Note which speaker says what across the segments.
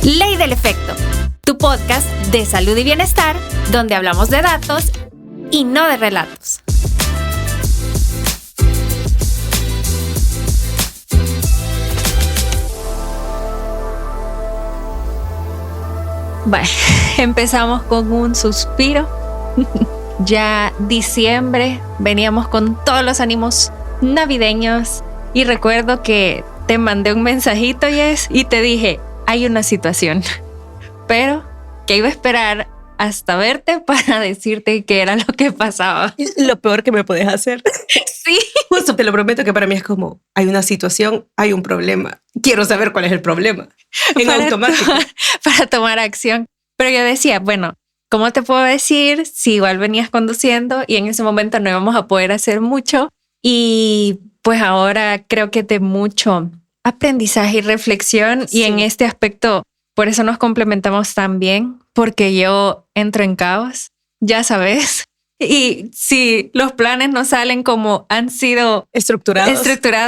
Speaker 1: Ley del Efecto, tu podcast de salud y bienestar, donde hablamos de datos y no de relatos. Bueno, empezamos con un suspiro. Ya diciembre, veníamos con todos los ánimos navideños y recuerdo que te mandé un mensajito, Jess, y te dije, hay una situación, pero que iba a esperar hasta verte para decirte qué era lo que pasaba.
Speaker 2: Lo peor que me puedes hacer.
Speaker 1: Sí.
Speaker 2: Justo te lo prometo que para mí es como, hay una situación, hay un problema. Quiero saber cuál es el problema. En automático.
Speaker 1: Para tomar acción. Pero yo decía, bueno, ¿cómo te puedo decir si igual venías conduciendo y en ese momento no íbamos a poder hacer mucho? Y pues ahora creo que de mucho aprendizaje y reflexión, sí. Y en este aspecto, por eso nos complementamos tan bien, porque yo entro en caos, ya sabes. Y si los planes no salen como han sido estructurados,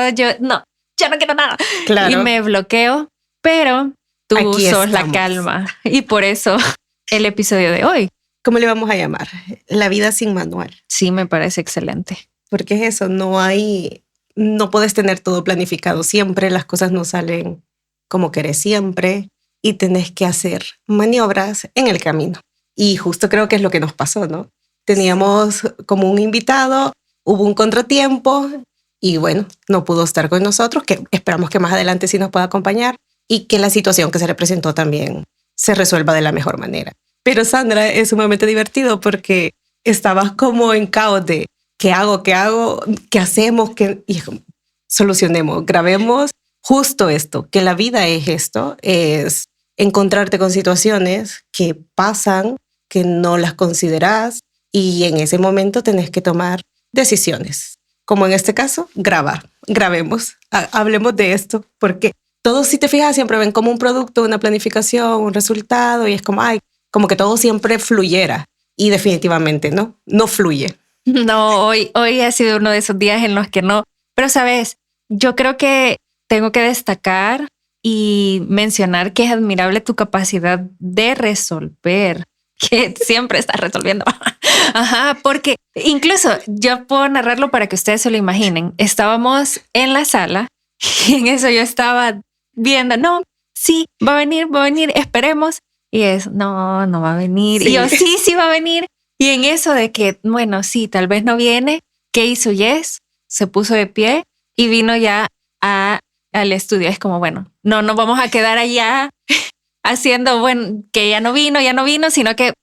Speaker 1: yo no quiero nada.
Speaker 2: Claro.
Speaker 1: Y me bloqueo, pero tú
Speaker 2: aquí
Speaker 1: sos
Speaker 2: estamos.
Speaker 1: la calma. Y por eso el episodio de hoy.
Speaker 2: ¿Cómo le vamos a llamar? La vida sin manual.
Speaker 1: Sí, me parece excelente.
Speaker 2: Porque es eso, no puedes tener todo planificado siempre, las cosas no salen como querés siempre y tenés que hacer maniobras en el camino. Y justo creo que es lo que nos pasó, ¿no? Teníamos como un invitado, hubo un contratiempo y bueno, no pudo estar con nosotros, que esperamos que más adelante sí nos pueda acompañar y que la situación que se le presentó también se resuelva de la mejor manera. Pero Sandra, es sumamente divertido porque estabas como en caos de ¿qué hago? ¿Qué hacemos? Y solucionemos, grabemos justo esto, que la vida es esto, es encontrarte con situaciones que pasan, que no las consideras y en ese momento tenés que tomar decisiones. Como en este caso, grabemos, hablemos de esto, porque todos, si te fijas, siempre ven como un producto, una planificación, un resultado y es como, como que todo siempre fluyera y definitivamente no fluye.
Speaker 1: No, hoy ha sido uno de esos días en los que no. Pero, ¿sabes? Yo creo que tengo que destacar y mencionar que es admirable tu capacidad de resolver, que siempre estás resolviendo. Ajá, porque incluso yo puedo narrarlo para que ustedes se lo imaginen. Estábamos en la sala y en eso yo estaba viendo, no, sí, va a venir, esperemos. Y es, no va a venir. Sí. Y yo, sí va a venir. Y en eso de que, bueno, sí, tal vez no viene, ¿qué hizo Jess? Se puso de pie y vino ya al estudio. Es como, bueno, no nos vamos a quedar allá haciendo, bueno, que ya no vino, sino que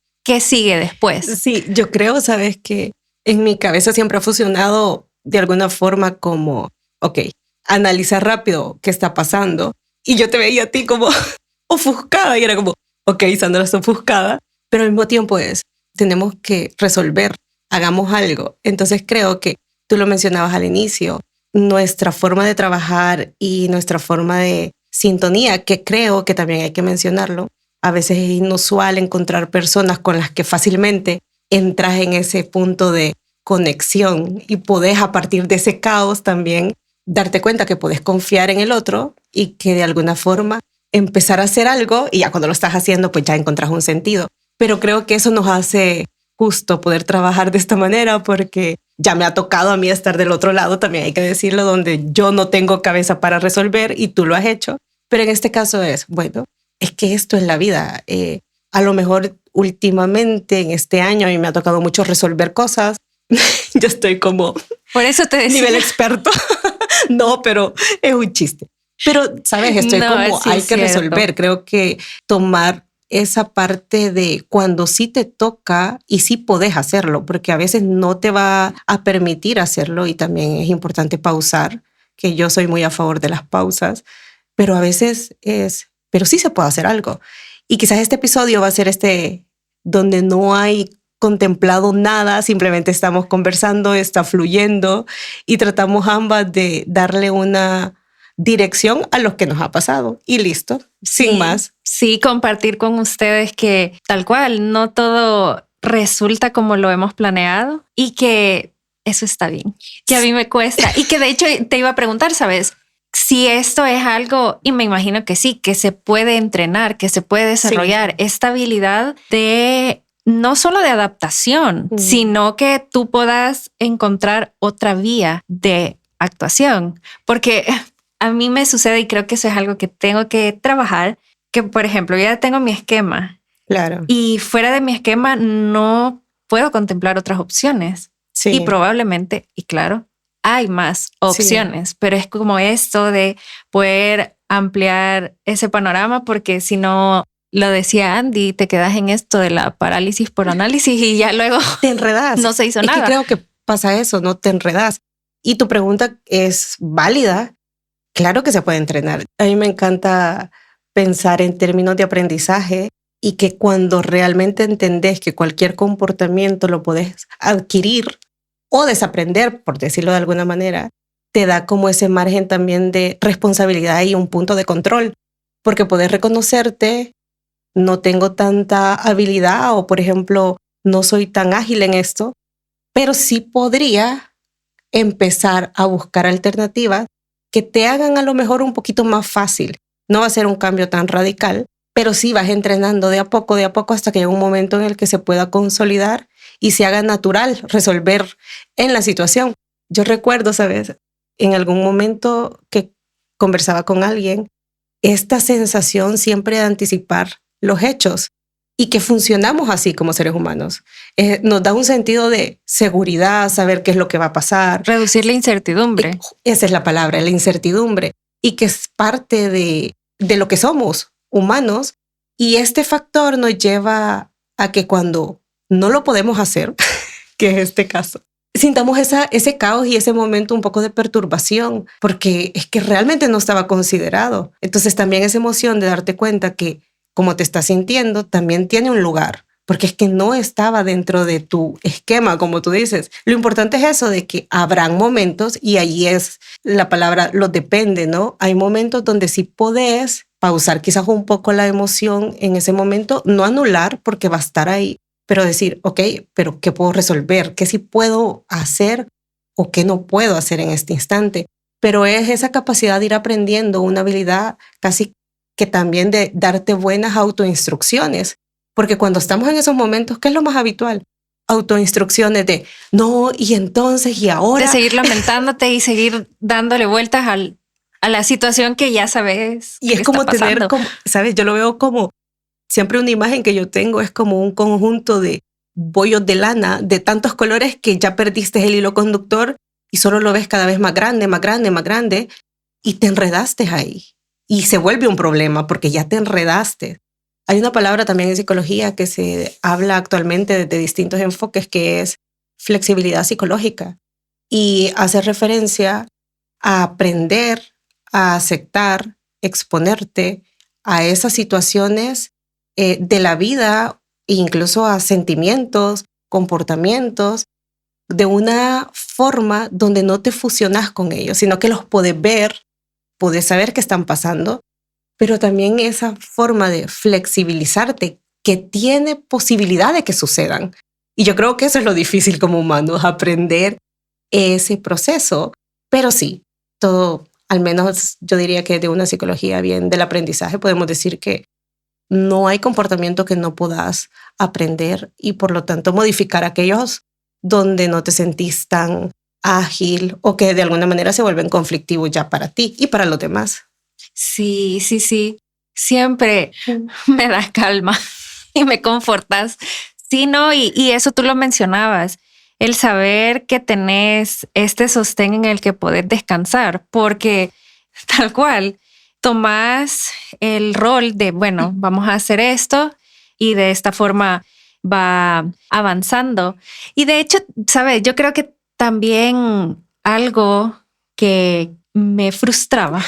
Speaker 1: sigue después.
Speaker 2: Sí, yo creo, sabes, que en mi cabeza siempre ha funcionado de alguna forma como, ok, analizar rápido qué está pasando. Y yo te veía a ti como ofuscada y era como, ok, Sandra está ofuscada, pero al mismo tiempo tenemos que resolver, hagamos algo. Entonces creo que tú lo mencionabas al inicio, nuestra forma de trabajar y nuestra forma de sintonía, que creo que también hay que mencionarlo. A veces es inusual encontrar personas con las que fácilmente entras en ese punto de conexión y podés a partir de ese caos también darte cuenta que podés confiar en el otro y que de alguna forma empezar a hacer algo y ya cuando lo estás haciendo pues ya encontrás un sentido. Pero creo que eso nos hace justo poder trabajar de esta manera porque ya me ha tocado a mí estar del otro lado, también hay que decirlo, donde yo no tengo cabeza para resolver y tú lo has hecho. Pero en este caso bueno, es que esto es la vida. A lo mejor últimamente en este año a mí me ha tocado mucho resolver cosas. Yo estoy como...
Speaker 1: Por eso te decía.
Speaker 2: Nivel experto. No, pero es un chiste. Pero, ¿sabes? Estoy como, sí, hay que resolver. Creo que tomar esa parte de cuando sí te toca y sí podés hacerlo, porque a veces no te va a permitir hacerlo y también es importante pausar, que yo soy muy a favor de las pausas, pero a veces pero sí se puede hacer algo. Y quizás este episodio va a ser donde no hay contemplado nada, simplemente estamos conversando, está fluyendo y tratamos ambas de darle una dirección a lo que nos ha pasado y listo, sin más.
Speaker 1: Sí, compartir con ustedes que tal cual, no todo resulta como lo hemos planeado y que eso está bien, que a mí me cuesta y que de hecho te iba a preguntar, ¿sabes? si esto es algo, y me imagino que sí, que se puede entrenar, que se puede desarrollar, esta habilidad de no solo de adaptación, sino que tú puedas encontrar otra vía de actuación. Porque a mí me sucede, y creo que eso es algo que tengo que trabajar, que por ejemplo, yo ya tengo mi esquema.
Speaker 2: Claro.
Speaker 1: Y fuera de mi esquema no puedo contemplar otras opciones.
Speaker 2: Sí.
Speaker 1: Y probablemente, y claro, hay más opciones, pero es como esto de poder ampliar ese panorama, porque si no, lo decía Andy, te quedas en esto de la parálisis por análisis y ya luego
Speaker 2: te enredas.
Speaker 1: No se hizo nada.
Speaker 2: Es que creo que pasa eso, no te enredas. Y tu pregunta es válida. Claro que se puede entrenar. A mí me encanta pensar en términos de aprendizaje y que cuando realmente entendés que cualquier comportamiento lo podés adquirir o desaprender, por decirlo de alguna manera, te da como ese margen también de responsabilidad y un punto de control, porque podés reconocerte, no tengo tanta habilidad o, por ejemplo, no soy tan ágil en esto, pero sí podría empezar a buscar alternativas que te hagan a lo mejor un poquito más fácil. No va a ser un cambio tan radical, pero sí vas entrenando de a poco, hasta que llegue un momento en el que se pueda consolidar y se haga natural resolver en la situación. Yo recuerdo, ¿sabes? En algún momento que conversaba con alguien, esta sensación siempre de anticipar los hechos y que funcionamos así como seres humanos. Nos da un sentido de seguridad, saber qué es lo que va a pasar.
Speaker 1: Reducir la incertidumbre.
Speaker 2: Esa es la palabra, la incertidumbre. Y que es parte de lo que somos, humanos. Y este factor nos lleva a que cuando no lo podemos hacer, que es este caso, sintamos ese caos y ese momento un poco de perturbación, porque es que realmente no estaba considerado. Entonces también esa emoción de darte cuenta que como te estás sintiendo también tiene un lugar, porque es que no estaba dentro de tu esquema, como tú dices. Lo importante es eso de que habrán momentos, y ahí es la palabra, lo depende, ¿no? Hay momentos donde sí podés pausar quizás un poco la emoción en ese momento, no anular porque va a estar ahí, pero decir, ok, pero ¿qué puedo resolver? ¿Qué sí puedo hacer o qué no puedo hacer en este instante? Pero es esa capacidad de ir aprendiendo una habilidad casi que también de darte buenas autoinstrucciones, porque cuando estamos en esos momentos, ¿qué es lo más habitual? Autoinstrucciones de, no, y entonces, y ahora.
Speaker 1: De seguir lamentándote y seguir dándole vueltas a la situación que ya sabes.
Speaker 2: Y es como tener, ¿sabes? Yo lo veo como, siempre una imagen que yo tengo es como un conjunto de bollos de lana de tantos colores que ya perdiste el hilo conductor y solo lo ves cada vez más grande, más grande, más grande, y te enredaste ahí. Y se vuelve un problema porque ya te enredaste. Hay una palabra también en psicología que se habla actualmente desde distintos enfoques, que es flexibilidad psicológica, y hace referencia a aprender, a aceptar, exponerte a esas situaciones de la vida e incluso a sentimientos, comportamientos, de una forma donde no te fusionas con ellos, sino que los puedes ver, puedes saber qué están pasando, pero también esa forma de flexibilizarte que tiene posibilidad de que sucedan. Y yo creo que eso es lo difícil como humanos, aprender ese proceso. Pero sí, todo, al menos yo diría que de una psicología bien del aprendizaje, podemos decir que no hay comportamiento que no puedas aprender y por lo tanto modificar aquellos donde no te sentís tan ágil o que de alguna manera se vuelven conflictivos ya para ti y para los demás.
Speaker 1: Sí. Siempre me das calma y me confortas. Sí, no, y eso tú lo mencionabas, el saber que tenés este sostén en el que poder descansar, porque tal cual, tomás el rol de, bueno, vamos a hacer esto y de esta forma va avanzando. Y de hecho, ¿sabes? Yo creo que también algo que me frustraba,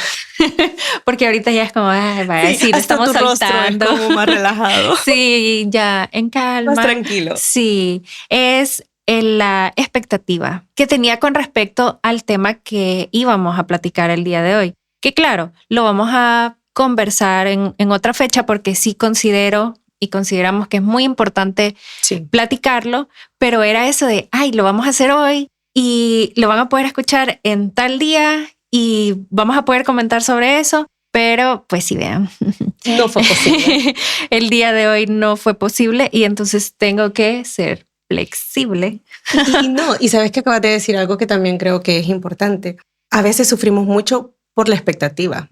Speaker 1: porque ahorita ya es como, va a decir,
Speaker 2: hasta
Speaker 1: estamos
Speaker 2: tu
Speaker 1: soltando.
Speaker 2: Rostro es como más relajado.
Speaker 1: Sí, ya en calma.
Speaker 2: Más tranquilo.
Speaker 1: Sí, es la expectativa que tenía con respecto al tema que íbamos a platicar el día de hoy. Que claro, lo vamos a conversar en otra fecha porque sí considero y consideramos que es muy importante platicarlo, pero era eso de, lo vamos a hacer hoy y lo van a poder escuchar en tal día y vamos a poder comentar sobre eso, pero pues sí, vean.
Speaker 2: No fue posible.
Speaker 1: El día de hoy no fue posible y entonces tengo que ser flexible.
Speaker 2: Y sabes que acabas de decir algo que también creo que es importante. A veces sufrimos mucho por la expectativa,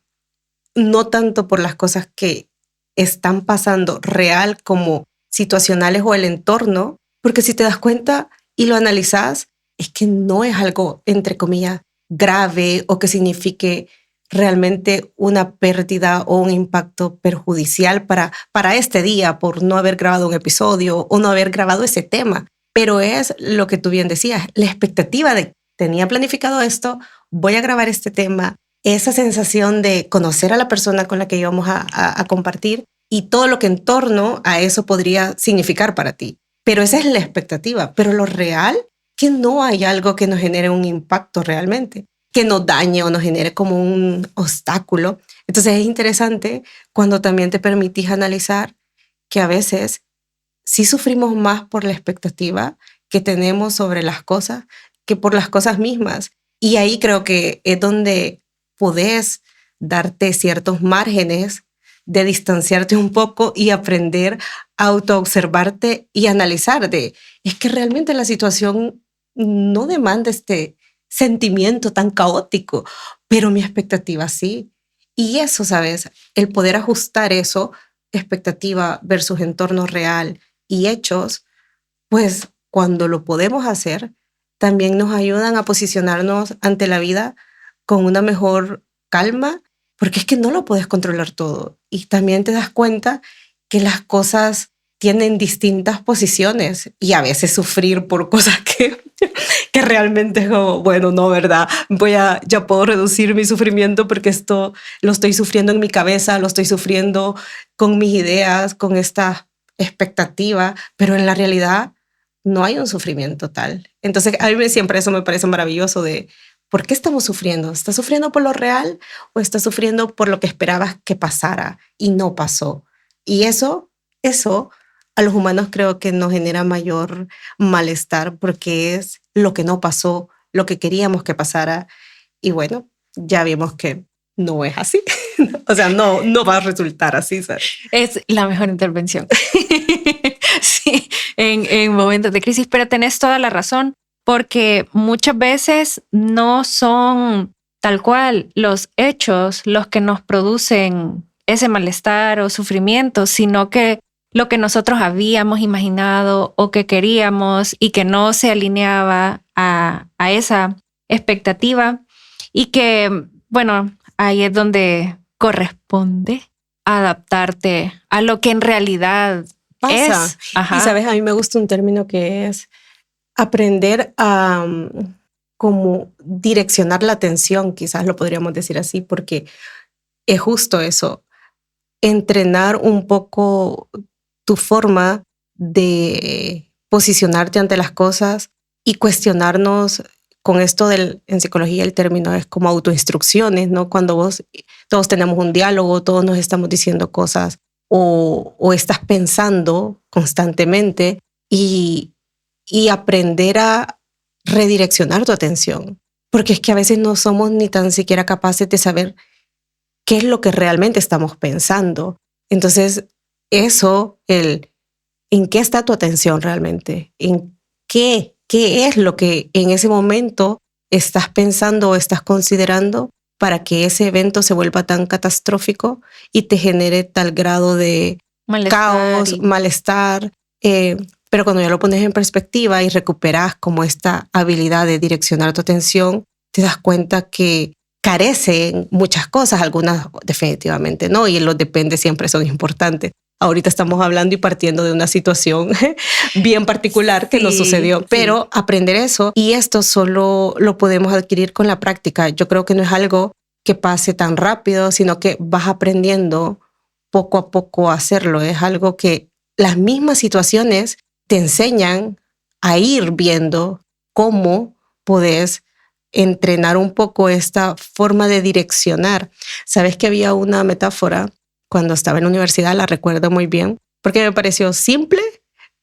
Speaker 2: no tanto por las cosas que están pasando real como situacionales o el entorno, porque si te das cuenta y lo analizas, es que no es algo, entre comillas, grave o que signifique realmente una pérdida o un impacto perjudicial para este día por no haber grabado un episodio o no haber grabado ese tema. Pero es lo que tú bien decías, la expectativa de tenía planificado esto, voy a grabar este tema, esa sensación de conocer a la persona con la que íbamos a compartir y todo lo que en torno a eso podría significar para ti. Pero esa es la expectativa, pero lo real, que no hay algo que nos genere un impacto realmente, que nos dañe o nos genere como un obstáculo. Entonces es interesante cuando también te permitís analizar que a veces sí sufrimos más por la expectativa que tenemos sobre las cosas que por las cosas mismas. Y ahí creo que es donde podés darte ciertos márgenes de distanciarte un poco y aprender a autoobservarte y analizar es que realmente la situación no demanda este sentimiento tan caótico, pero mi expectativa sí. Y eso, ¿sabes? El poder ajustar eso, expectativa versus entorno real y hechos, pues cuando lo podemos hacer, también nos ayudan a posicionarnos ante la vida con una mejor calma, porque es que no lo puedes controlar todo. Y también te das cuenta que las cosas tienen distintas posiciones y a veces sufrir por cosas que realmente es como, bueno, no, ¿verdad? Ya puedo reducir mi sufrimiento porque esto lo estoy sufriendo en mi cabeza, lo estoy sufriendo con mis ideas, con esta expectativa, pero en la realidad no hay un sufrimiento tal. Entonces, a mí siempre eso me parece maravilloso de ¿por qué estamos sufriendo? ¿Estás sufriendo por lo real o estás sufriendo por lo que esperabas que pasara y no pasó? Y eso a los humanos creo que nos genera mayor malestar porque es lo que no pasó, lo que queríamos que pasara. Y bueno, ya vimos que no es así. O sea, no va a resultar así, ¿sabes?
Speaker 1: Es la mejor intervención. Sí, en momentos de crisis, pero tenés toda la razón, porque muchas veces no son tal cual los hechos los que nos producen ese malestar o sufrimiento, sino que lo que nosotros habíamos imaginado o que queríamos y que no se alineaba a esa expectativa y que, bueno, ahí es donde corresponde adaptarte a lo que en realidad
Speaker 2: pasa.
Speaker 1: es. Ajá.
Speaker 2: Y sabes, a mí me gusta un término que es aprender a como direccionar la atención, quizás lo podríamos decir así, porque es justo eso, entrenar un poco tu forma de posicionarte ante las cosas y cuestionarnos con esto en psicología el término es como autoinstrucciones, ¿no? Cuando todos tenemos un diálogo, todos nos estamos diciendo cosas o estás pensando constantemente y aprender a redireccionar tu atención. Porque es que a veces no somos ni tan siquiera capaces de saber qué es lo que realmente estamos pensando. Entonces, ¿en qué está tu atención realmente? ¿En qué es lo que en ese momento estás pensando o estás considerando para que ese evento se vuelva tan catastrófico y te genere tal grado de caos, malestar? Pero cuando ya lo pones en perspectiva y recuperas como esta habilidad de direccionar tu atención, te das cuenta que carecen muchas cosas, algunas definitivamente no, y los depende siempre son importantes. Ahorita estamos hablando y partiendo de una situación bien particular que nos sucedió, pero aprender eso, y esto solo lo podemos adquirir con la práctica. Yo creo que no es algo que pase tan rápido, sino que vas aprendiendo poco a poco a hacerlo. Es algo que las mismas situaciones te enseñan a ir viendo cómo podés entrenar un poco esta forma de direccionar. Sabes que había una metáfora cuando estaba en la universidad, la recuerdo muy bien, porque me pareció simple,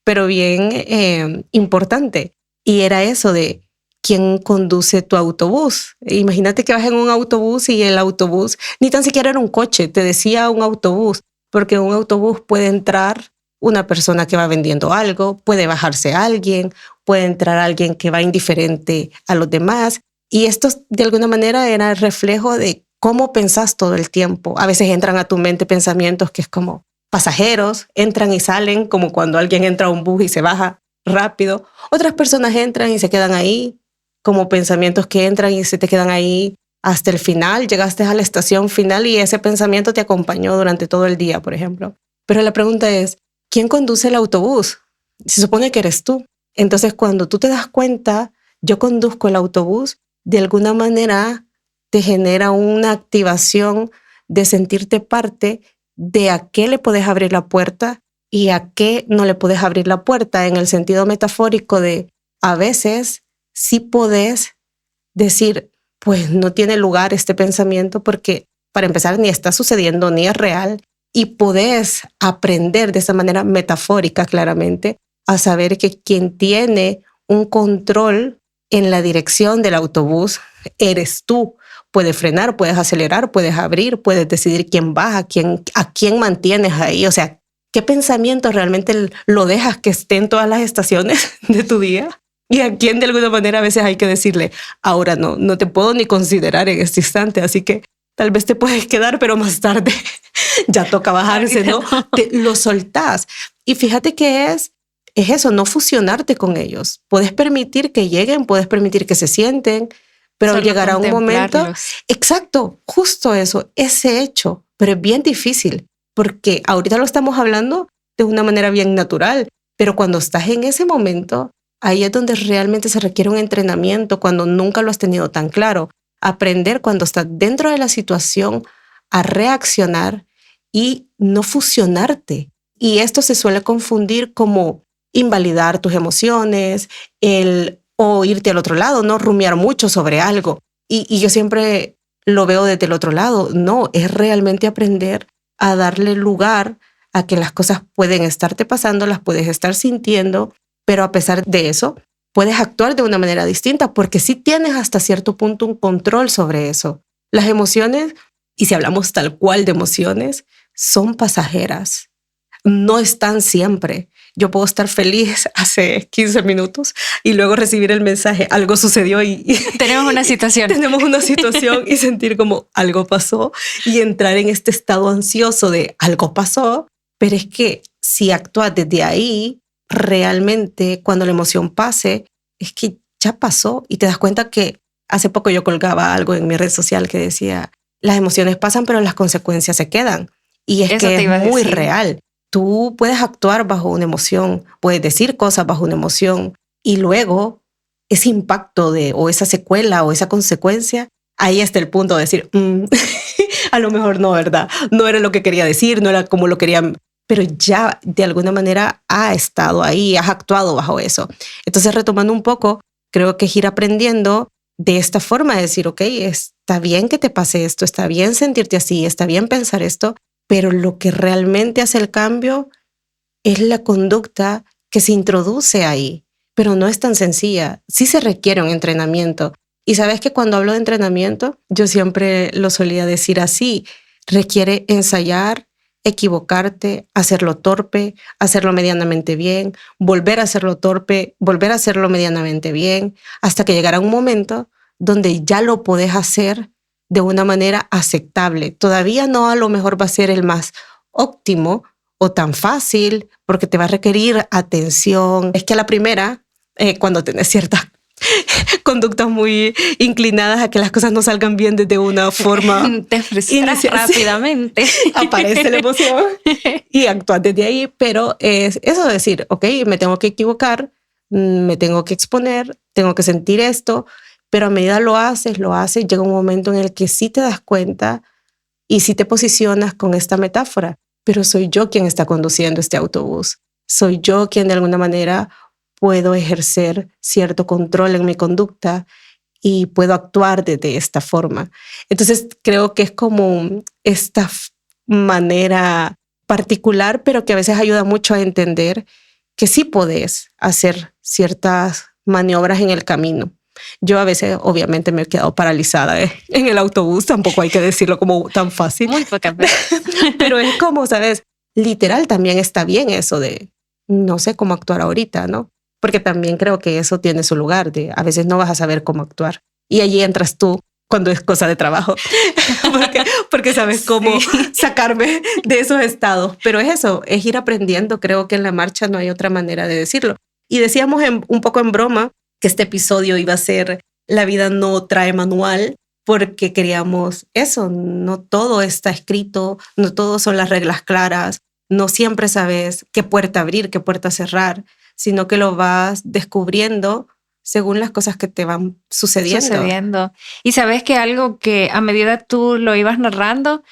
Speaker 2: pero bien importante. Y era eso de quién conduce tu autobús. Imagínate que vas en un autobús y el autobús ni tan siquiera era un coche, te decía un autobús, porque en un autobús puede entrar una persona que va vendiendo algo, puede bajarse alguien, puede entrar alguien que va indiferente a los demás. Y esto de alguna manera era el reflejo de cómo pensás todo el tiempo. A veces entran a tu mente pensamientos que es como pasajeros, entran y salen, como cuando alguien entra a un bus y se baja rápido. Otras personas entran y se quedan ahí, como pensamientos que entran y se te quedan ahí hasta el final. Llegaste a la estación final y ese pensamiento te acompañó durante todo el día, por ejemplo. Pero la pregunta es, ¿quién conduce el autobús? Se supone que eres tú. Entonces, cuando tú te das cuenta, yo conduzco el autobús, de alguna manera te genera una activación de sentirte parte de a qué le puedes abrir la puerta y a qué no le puedes abrir la puerta, en el sentido metafórico de a veces sí podés decir, pues no tiene lugar este pensamiento porque para empezar ni está sucediendo ni es real, y podés aprender de esa manera metafórica claramente a saber que quien tiene un control en la dirección del autobús eres tú. Puedes frenar, puedes acelerar, puedes abrir, puedes decidir quién baja, a quién mantienes ahí. O sea, ¿qué pensamiento realmente lo dejas que esté en todas las estaciones de tu día? Y a quién de alguna manera a veces hay que decirle, ahora no te puedo ni considerar en este instante, así que tal vez te puedes quedar, pero más tarde ya toca bajarse, ¿no? Lo soltás. Y fíjate que es eso, no fusionarte con ellos. Puedes permitir que lleguen, puedes permitir que se sienten, pero
Speaker 1: Solo
Speaker 2: llegará un momento.
Speaker 1: contemplarlos.
Speaker 2: Exacto, justo eso, ese hecho, pero es bien difícil, porque ahorita lo estamos hablando de una manera bien natural, pero cuando estás en ese momento, ahí es donde realmente se requiere un entrenamiento, cuando nunca lo has tenido tan claro. Aprender cuando estás dentro de la situación a reaccionar y no fusionarte. Y esto se suele confundir como invalidar tus emociones, o irte al otro lado, no rumiar mucho sobre algo. Y yo siempre lo veo desde el otro lado. No, es realmente aprender a darle lugar a que las cosas pueden estarte pasando, las puedes estar sintiendo, pero a pesar de eso, puedes actuar de una manera distinta porque sí tienes hasta cierto punto un control sobre eso. Las emociones, y si hablamos tal cual de emociones, son pasajeras. No están siempre. Yo puedo estar feliz hace 15 minutos y luego recibir el mensaje, algo sucedió y
Speaker 1: Tenemos una situación.
Speaker 2: Tenemos una situación y sentir como algo pasó y entrar en este estado ansioso de algo pasó. Pero es que si actúas desde ahí, realmente cuando la emoción pase, es que ya pasó y te das cuenta que hace poco yo colgaba algo en mi red social que decía, las emociones pasan pero las consecuencias se quedan. Y es
Speaker 1: Eso
Speaker 2: que
Speaker 1: te iba a
Speaker 2: es muy
Speaker 1: decir.
Speaker 2: real. Tú puedes actuar bajo una emoción, puedes decir cosas bajo una emoción y luego ese impacto o esa secuela o esa consecuencia, ahí está el punto de decir, a lo mejor no, ¿verdad? No era lo que quería decir, no era como lo quería, pero ya de alguna manera ha estado ahí, has actuado bajo eso. Entonces, retomando un poco, creo que es ir aprendiendo de esta forma de decir, ok, está bien que te pase esto, está bien sentirte así, está bien pensar esto, pero lo que realmente hace el cambio es la conducta que se introduce ahí, pero no es tan sencilla. Sí se requiere un entrenamiento. Y sabes que cuando hablo de entrenamiento, yo siempre lo solía decir así, requiere ensayar, equivocarte, hacerlo torpe, hacerlo medianamente bien, volver a hacerlo torpe, volver a hacerlo medianamente bien, hasta que llegará un momento donde ya lo podés hacer de una manera aceptable. Todavía no a lo mejor va a ser el más óptimo o tan fácil, porque te va a requerir atención. Es que a la primera, cuando tenés ciertas conductas muy inclinadas a que las cosas no salgan bien desde una forma,
Speaker 1: Te frustras rápidamente.
Speaker 2: aparece la emoción y actúas desde ahí, pero es eso de decir, ok, me tengo que equivocar, me tengo que exponer, tengo que sentir esto, pero a medida lo haces, llega un momento en el que sí te das cuenta y sí te posicionas con esta metáfora, pero soy yo quien está conduciendo este autobús, soy yo quien de alguna manera puedo ejercer cierto control en mi conducta y puedo actuar de esta forma. Entonces creo que es como esta manera particular, pero que a veces ayuda mucho a entender que sí podés hacer ciertas maniobras en el camino. Yo a veces obviamente me he quedado paralizada en el autobús, tampoco hay que decirlo como tan fácil.
Speaker 1: Muy pocas veces.
Speaker 2: Pero es como, ¿sabes? Literal también está bien eso de no sé cómo actuar ahorita, ¿no? Porque también creo que eso tiene su lugar, de a veces no vas a saber cómo actuar. Y allí entras tú cuando es cosa de trabajo, porque sabes cómo sacarme de esos estados. Pero es eso, es ir aprendiendo. Creo que en la marcha no hay otra manera de decirlo. Y decíamos un poco en broma que este episodio iba a ser La vida no trae manual, porque queríamos eso, no todo está escrito, no todo son las reglas claras, no siempre sabes qué puerta abrir, qué puerta cerrar, sino que lo vas descubriendo según las cosas que te van sucediendo.
Speaker 1: Y sabes que algo que a medida tú lo ibas narrando,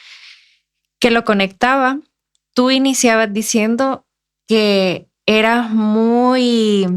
Speaker 1: que lo conectaba, tú iniciabas diciendo que eras muy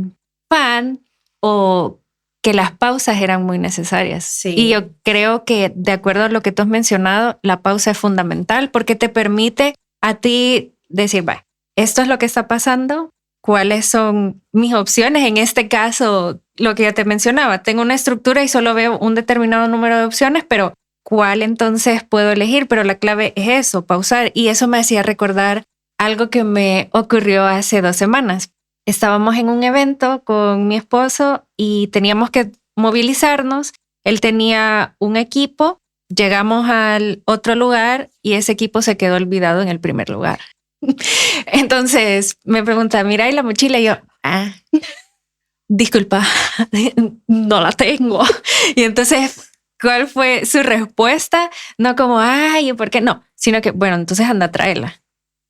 Speaker 1: fan o que las pausas eran muy necesarias.
Speaker 2: Sí.
Speaker 1: Y yo creo que, de acuerdo a lo que tú has mencionado, la pausa es fundamental porque te permite a ti decir, vaya, esto es lo que está pasando, cuáles son mis opciones. En este caso, lo que ya te mencionaba, tengo una estructura y solo veo un determinado número de opciones, pero ¿cuál entonces puedo elegir? Pero la clave es eso, pausar. Y eso me hacía recordar algo que me ocurrió hace 2 semanas. Estábamos en un evento con mi esposo y teníamos que movilizarnos. Él tenía un equipo, llegamos al otro lugar y ese equipo se quedó olvidado en el primer lugar. Entonces me pregunta, mira, ¿y la mochila? Y yo, disculpa, no la tengo. Y entonces, ¿cuál fue su respuesta? No como, ay, ¿por qué no? Sino que, bueno, entonces anda a traerla,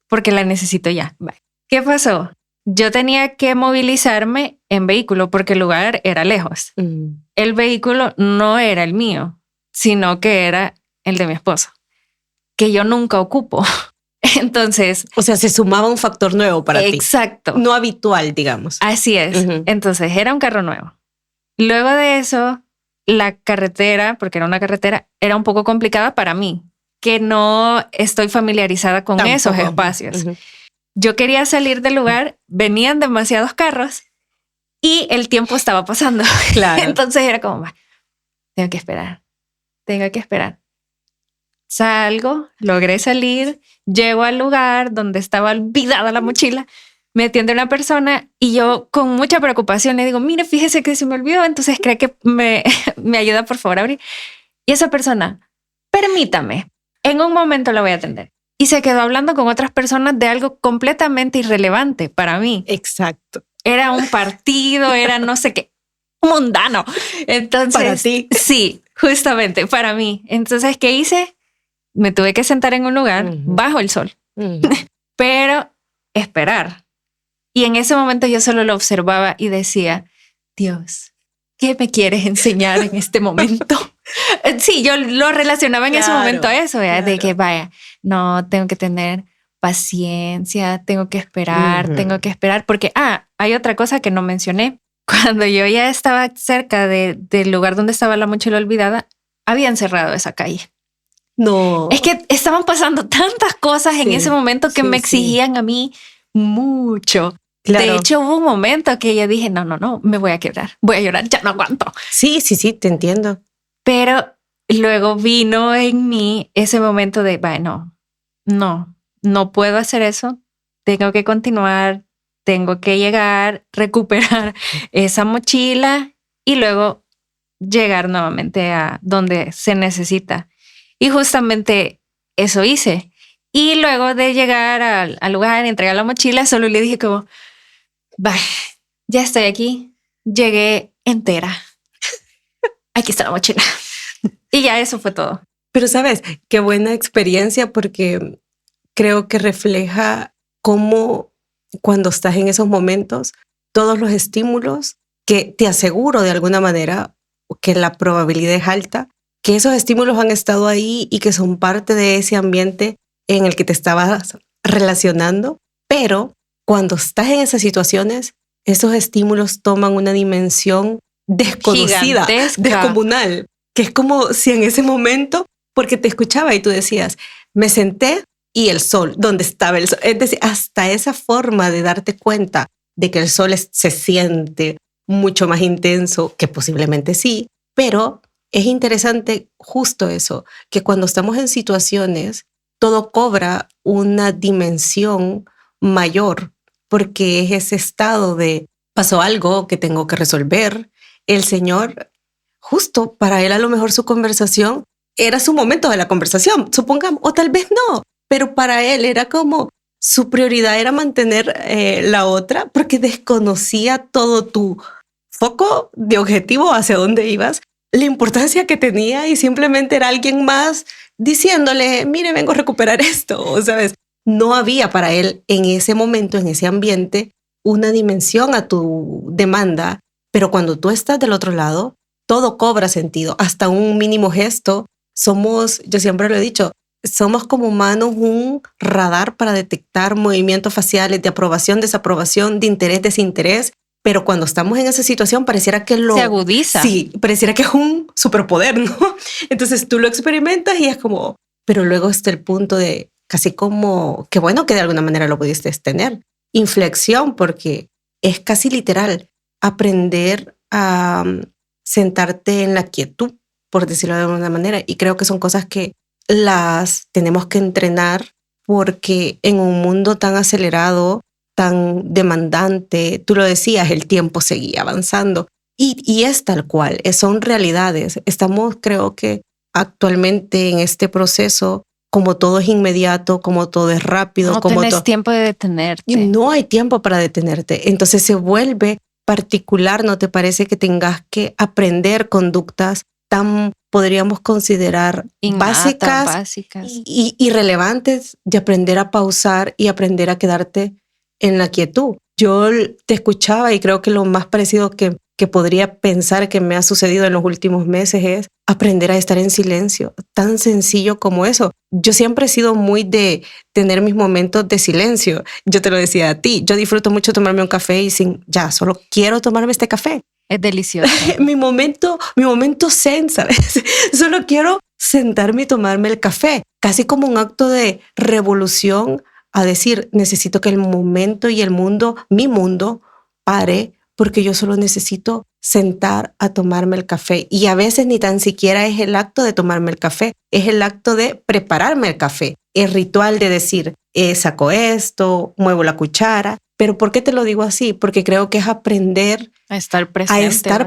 Speaker 1: porque la necesito ya. Bye. ¿Qué pasó? Yo tenía que movilizarme en vehículo porque el lugar era lejos. El vehículo no era el mío, sino que era el de mi esposo, que yo nunca ocupo. Entonces,
Speaker 2: o sea, se sumaba un factor nuevo para ti.
Speaker 1: Exacto.
Speaker 2: No habitual, digamos.
Speaker 1: Así es. Entonces, era un carro nuevo. Luego de eso, la carretera, porque era una carretera, era un poco complicada para mí, que no estoy familiarizada con esos espacios. Yo quería salir del lugar, venían demasiados carros y el tiempo estaba pasando.
Speaker 2: Claro.
Speaker 1: Entonces era como, tengo que esperar. Salgo, logré salir, llego al lugar donde estaba olvidada la mochila, me atiende una persona y yo con mucha preocupación le digo, mire, fíjese que se me olvidó, entonces cree que me ayuda por favor a abrir. Y esa persona, permítame, en un momento la voy a atender. Y se quedó hablando con otras personas de algo completamente irrelevante para mí.
Speaker 2: Exacto.
Speaker 1: Era un partido, era no sé qué, mundano. Entonces,
Speaker 2: para ti.
Speaker 1: Sí, justamente para mí. Entonces, ¿qué hice? Me tuve que sentar en un lugar bajo el sol, pero esperar. Y en ese momento yo solo lo observaba y decía, Dios, ¿qué me quieres enseñar en este momento? Sí, yo lo relacionaba en ese momento a eso, de que vaya, no, tengo que tener paciencia, tengo que esperar, porque, hay otra cosa que no mencioné. Cuando yo ya estaba cerca del lugar donde estaba la mochila olvidada, habían cerrado esa calle.
Speaker 2: No.
Speaker 1: Es que estaban pasando tantas cosas en ese momento que me exigían a mí mucho. Claro. De hecho, hubo un momento que yo dije, no, me voy a quebrar, voy a llorar, ya no aguanto.
Speaker 2: Sí, te entiendo.
Speaker 1: Pero luego vino en mí ese momento de, no puedo hacer eso, tengo que continuar, tengo que llegar, recuperar esa mochila y luego llegar nuevamente a donde se necesita. Y justamente eso hice. Y luego de llegar al lugar y entregar la mochila, solo le dije como, ya estoy aquí, llegué entera. Aquí está la mochila. Y ya eso fue todo.
Speaker 2: Pero sabes, qué buena experiencia, porque creo que refleja cómo cuando estás en esos momentos, todos los estímulos que te aseguro de alguna manera que la probabilidad es alta, que esos estímulos han estado ahí y que son parte de ese ambiente en el que te estabas relacionando, pero cuando estás en esas situaciones, esos estímulos toman una dimensión desconocida, descomunal, que es como si en ese momento, porque te escuchaba y tú decías, me senté y el sol, ¿dónde estaba el sol? Es decir, hasta esa forma de darte cuenta de que el sol se siente mucho más intenso, que posiblemente sí, pero es interesante justo eso, que cuando estamos en situaciones, todo cobra una dimensión mayor, porque es ese estado de pasó algo que tengo que resolver. El Señor, justo para él a lo mejor su conversación era su momento de la conversación, supongamos, o tal vez no, pero para él era como su prioridad era mantener la otra porque desconocía todo tu foco de objetivo hacia dónde ibas, la importancia que tenía y simplemente era alguien más diciéndole, mire, vengo a recuperar esto, ¿sabes? No había para él en ese momento, en ese ambiente, una dimensión a tu demanda, pero cuando tú estás del otro lado, todo cobra sentido, hasta un mínimo gesto. Somos, yo siempre lo he dicho, somos como humanos un radar para detectar movimientos faciales de aprobación, desaprobación, de interés, desinterés, pero cuando estamos en esa situación pareciera que
Speaker 1: se agudiza.
Speaker 2: Sí, pareciera que es un superpoder, ¿no? Entonces tú lo experimentas y es como, pero luego está el punto de casi como, qué bueno que de alguna manera lo pudiste tener. Inflexión, porque es casi literal aprender a sentarte en la quietud, por decirlo de alguna manera. Y creo que son cosas que las tenemos que entrenar porque en un mundo tan acelerado, tan demandante, tú lo decías, el tiempo seguía avanzando. Y es tal cual, son realidades. Estamos, creo que actualmente en este proceso, como todo es inmediato, como todo es rápido.
Speaker 1: No
Speaker 2: como
Speaker 1: tienes tiempo de detenerte.
Speaker 2: Y no hay tiempo para detenerte. Entonces se vuelve particular, ¿no te parece que tengas que aprender conductas tan, podríamos considerar, básicas y relevantes, de aprender a pausar y aprender a quedarte en la quietud? Yo te escuchaba y creo que lo más parecido que podría pensar que me ha sucedido en los últimos meses es aprender a estar en silencio, tan sencillo como eso. Yo siempre he sido muy de tener mis momentos de silencio. Yo te lo decía a ti, yo disfruto mucho tomarme un café y solo quiero tomarme este café.
Speaker 1: Es delicioso.
Speaker 2: mi momento zen, ¿sabes? Solo quiero sentarme y tomarme el café, casi como un acto de revolución a decir, necesito que el momento y el mundo, mi mundo, pare, porque yo solo necesito sentar a tomarme el café. Y a veces ni tan siquiera es el acto de tomarme el café, es el acto de prepararme el café, el ritual de decir, saco esto, muevo la cuchara. Pero ¿por qué te lo digo así? Porque creo que es aprender
Speaker 1: a estar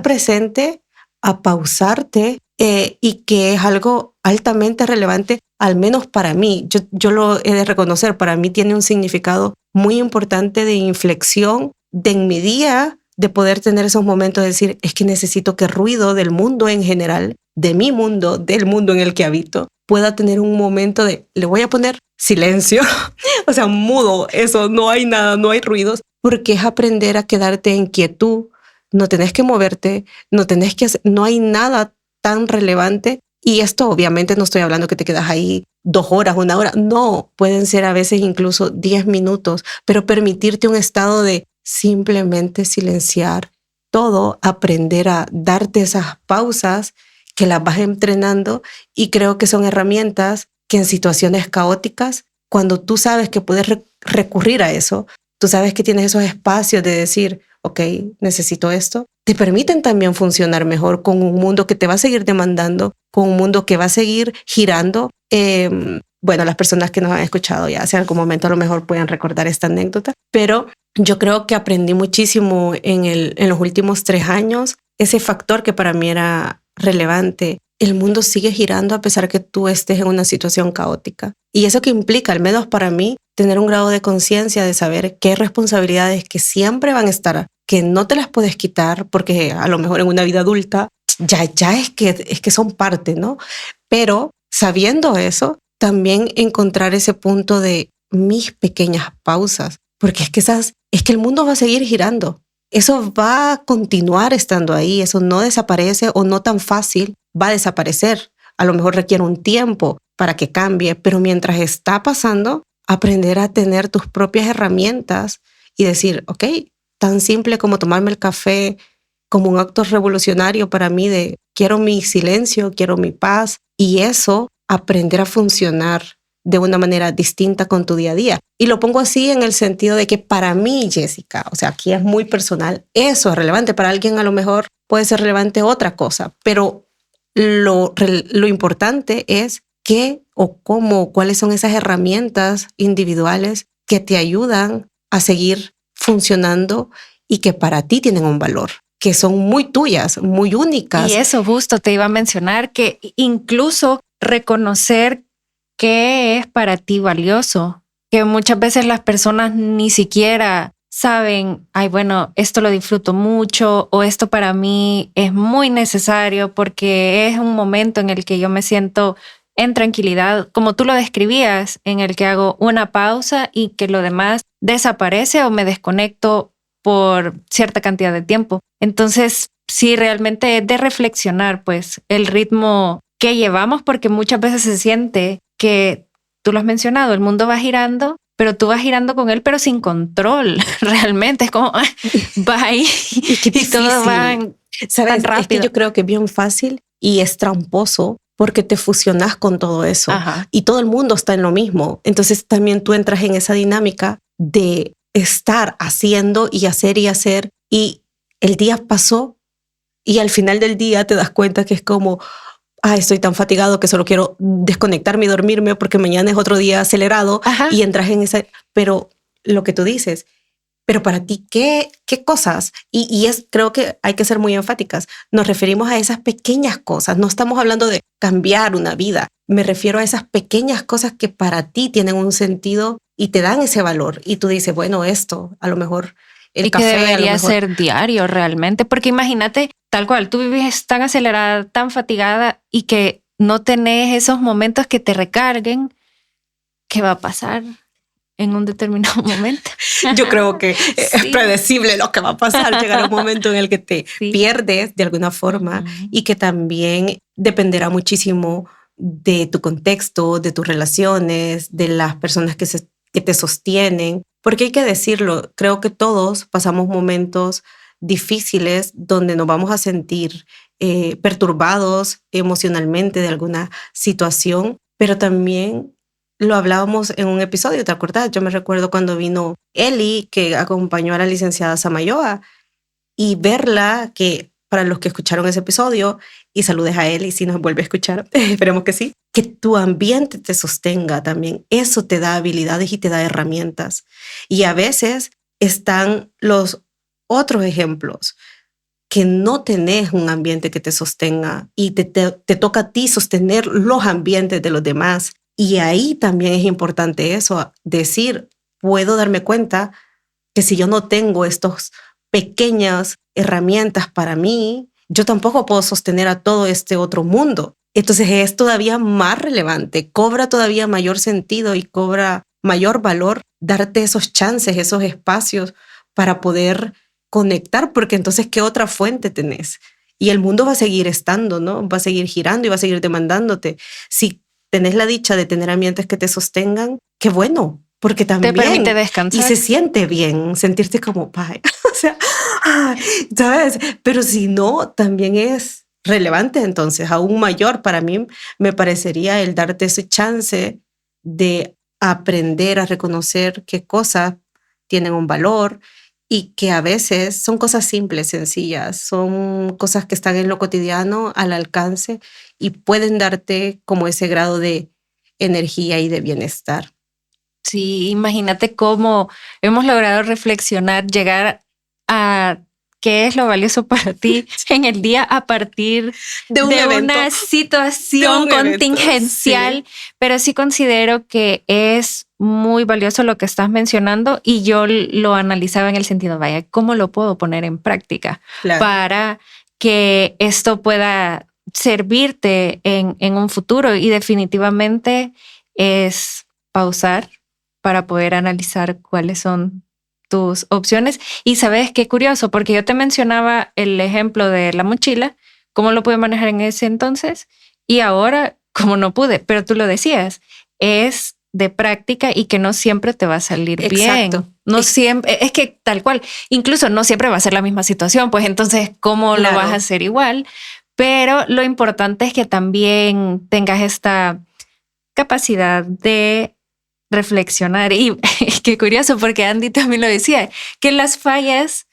Speaker 1: presente,
Speaker 2: a pausarte, y que es algo altamente relevante, al menos para mí. Yo lo he de reconocer, para mí tiene un significado muy importante de inflexión en mi día, de poder tener esos momentos de decir, es que necesito que el ruido del mundo en general, de mi mundo, del mundo en el que habito, pueda tener un momento de, le voy a poner silencio, o sea, mudo, eso, no hay nada, no hay ruidos, porque es aprender a quedarte en quietud, no tenés que moverte, no hay nada tan relevante. Y esto obviamente no estoy hablando que te quedas ahí 2 horas, 1 hora, no, pueden ser a veces incluso 10 minutos, pero permitirte un estado de simplemente silenciar todo, aprender a darte esas pausas que las vas entrenando, y creo que son herramientas que en situaciones caóticas, cuando tú sabes que puedes recurrir a eso, tú sabes que tienes esos espacios de decir, ok, necesito esto, te permiten también funcionar mejor con un mundo que te va a seguir demandando, con un mundo que va a seguir girando. Bueno, las personas que nos han escuchado ya hace algún momento a lo mejor pueden recordar esta anécdota, pero yo creo que aprendí muchísimo en los últimos 3 años, ese factor que para mí era relevante. El mundo sigue girando a pesar que tú estés en una situación caótica. Y eso que implica, al menos para mí, tener un grado de conciencia de saber qué responsabilidades que siempre van a estar, que no te las puedes quitar, porque a lo mejor en una vida adulta ya es que son parte, ¿no? Pero sabiendo eso, también encontrar ese punto de mis pequeñas pausas, porque es que el mundo va a seguir girando. Eso va a continuar estando ahí, eso no desaparece, o no tan fácil va a desaparecer. A lo mejor requiere un tiempo para que cambie, pero mientras está pasando, aprender a tener tus propias herramientas y decir, ok, tan simple como tomarme el café, como un acto revolucionario para mí de quiero mi silencio, quiero mi paz, y eso aprender a funcionar de una manera distinta con tu día a día. Y lo pongo así en el sentido de que para mí, Jessica, o sea, aquí es muy personal, eso es relevante. Para alguien a lo mejor puede ser relevante otra cosa, pero lo importante es qué o cómo, cuáles son esas herramientas individuales que te ayudan a seguir funcionando y que para ti tienen un valor, que son muy tuyas, muy únicas.
Speaker 1: Y eso justo te iba a mencionar, que incluso reconocer qué es para ti valioso, que muchas veces las personas ni siquiera saben, ay, bueno, esto lo disfruto mucho o esto para mí es muy necesario porque es un momento en el que yo me siento en tranquilidad, como tú lo describías, en el que hago una pausa y que lo demás desaparece o me desconecto por cierta cantidad de tiempo. Entonces, sí, realmente es de reflexionar, pues, el ritmo que llevamos, porque muchas veces se siente que, tú lo has mencionado, el mundo va girando, pero tú vas girando con él, pero sin control. Realmente es como, va ahí y todo va
Speaker 2: ¿Sabes?
Speaker 1: tan rápido.
Speaker 2: Es que yo creo que es bien fácil y es tramposo porque te fusionas con todo eso.
Speaker 1: Ajá.
Speaker 2: Y todo el mundo está en lo mismo. Entonces también tú entras en esa dinámica de estar haciendo y hacer y el día pasó y al final del día te das cuenta que es como, estoy tan fatigado que solo quiero desconectarme y dormirme porque mañana es otro día acelerado.
Speaker 1: Ajá.
Speaker 2: Y entras en esa, pero lo que tú dices, pero para ti, ¿qué cosas? Y creo que hay que ser muy enfáticas. Nos referimos a esas pequeñas cosas. No estamos hablando de cambiar una vida. Me refiero a esas pequeñas cosas que para ti tienen un sentido y te dan ese valor. Y tú dices, bueno, esto, a lo mejor el café.
Speaker 1: Y que debería
Speaker 2: a lo mejor
Speaker 1: ser diario realmente. Porque imagínate, tal cual, tú vives tan acelerada, tan fatigada y que no tenés esos momentos que te recarguen. ¿Qué va a pasar en un determinado momento?
Speaker 2: Yo creo que es predecible lo que va a pasar. Llegará un momento en el que te pierdes de alguna forma y que también dependerá muchísimo de tu contexto, de tus relaciones, de las personas que te sostienen. Porque hay que decirlo, creo que todos pasamos momentos difíciles donde nos vamos a sentir perturbados emocionalmente de alguna situación, pero también lo hablábamos en un episodio, ¿te acuerdas? Yo me recuerdo cuando vino Eli, que acompañó a la licenciada Samayoa, y verla, que para los que escucharon ese episodio, y saludes a Eli si nos vuelve a escuchar, esperemos que sí, que tu ambiente te sostenga también. Eso te da habilidades y te da herramientas. Y a veces están los otros ejemplos, que no tenés un ambiente que te sostenga y te toca a ti sostener los ambientes de los demás. Y ahí también es importante eso, decir, puedo darme cuenta que si yo no tengo estas pequeñas herramientas para mí, yo tampoco puedo sostener a todo este otro mundo. Entonces es todavía más relevante, cobra todavía mayor sentido y cobra mayor valor darte esos chances, esos espacios para poder conectar, porque entonces, ¿qué otra fuente tenés? Y el mundo va a seguir estando, ¿no? Va a seguir girando y va a seguir demandándote. Si tenés la dicha de tener ambientes que te sostengan, qué bueno, porque también
Speaker 1: te permite descansar.
Speaker 2: Y se siente bien sentirte como paz. O sea, ¿sabes? Pero si no, también es relevante, entonces aún mayor para mí me parecería el darte ese chance de aprender a reconocer qué cosas tienen un valor y que a veces son cosas simples, sencillas, son cosas que están en lo cotidiano, al alcance, y pueden darte como ese grado de energía y de bienestar.
Speaker 1: Sí, imagínate cómo hemos logrado reflexionar, llegar a qué es lo valioso para ti en el día a partir de una situación contingencial, pero sí considero que es muy valioso lo que estás mencionando y yo lo analizaba en el sentido, vaya, ¿cómo lo puedo poner en práctica para que esto pueda servirte en un futuro? Y definitivamente es pausar para poder analizar cuáles son tus opciones. Y sabes qué curioso, porque yo te mencionaba el ejemplo de la mochila, cómo lo pude manejar en ese entonces y ahora como no pude, pero tú lo decías, es de práctica y que no siempre te va a salir bien. No siempre, es que tal cual, incluso no siempre va a ser la misma situación, pues entonces, ¿cómo lo vas a hacer igual? Pero lo importante es que también tengas esta capacidad de reflexionar. Y qué curioso, porque Andy también lo decía, que las fallas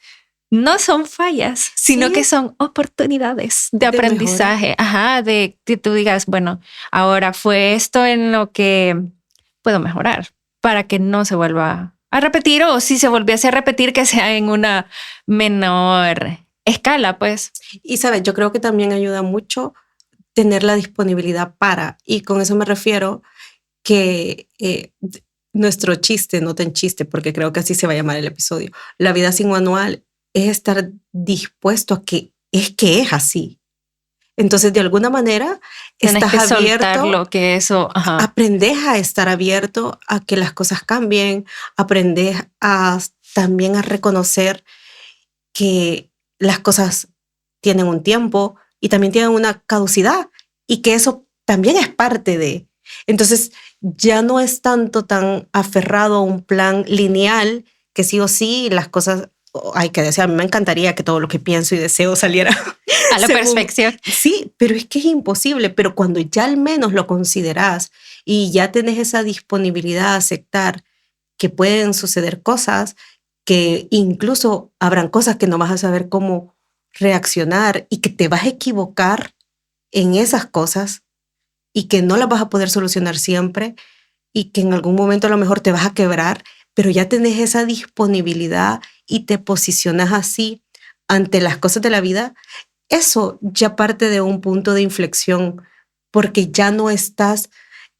Speaker 1: no son fallas, sino que son oportunidades de aprendizaje. Ajá, de que tú digas, bueno, ahora fue esto en lo que puedo mejorar para que no se vuelva a repetir, o si se volviese a repetir, que sea en una menor escala, pues.
Speaker 2: Y sabes, yo creo que también ayuda mucho tener la disponibilidad para, y con eso me refiero que nuestro chiste, no tan chiste, porque creo que así se va a llamar el episodio, la vida sin manual, es estar dispuesto a que es así. Entonces, de alguna manera,
Speaker 1: tienes
Speaker 2: estás
Speaker 1: que
Speaker 2: abierto.
Speaker 1: Soltarlo, que eso, ajá.
Speaker 2: Aprendes a estar abierto a que las cosas cambien, aprendes también a reconocer que las cosas tienen un tiempo y también tienen una caducidad, y que eso también es parte de. Entonces, ya no es tanto tan aferrado a un plan lineal que sí o sí las cosas hay que decir. A mí me encantaría que todo lo que pienso y deseo saliera
Speaker 1: a la perfección.
Speaker 2: Sí, pero es que es imposible. Pero cuando ya al menos lo consideras y ya tenés esa disponibilidad a aceptar que pueden suceder cosas, que incluso habrán cosas que no vas a saber cómo reaccionar y que te vas a equivocar en esas cosas y que no las vas a poder solucionar siempre y que en algún momento a lo mejor te vas a quebrar, pero ya tenés esa disponibilidad y te posicionas así ante las cosas de la vida, eso ya parte de un punto de inflexión, porque ya no estás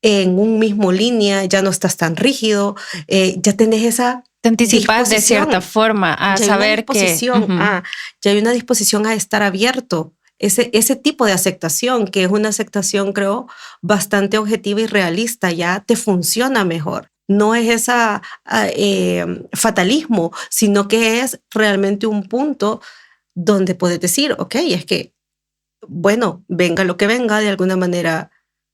Speaker 2: en un mismo línea, ya no estás tan rígido, ya tenés esa
Speaker 1: te anticipas de cierta forma a saber que
Speaker 2: ya hay una disposición a estar abierto. Ese tipo de aceptación, que es una aceptación, creo, bastante objetiva y realista, ya te funciona mejor. No es esa fatalismo, sino que es realmente un punto donde puedes decir, ok, es que, bueno, venga lo que venga, de alguna manera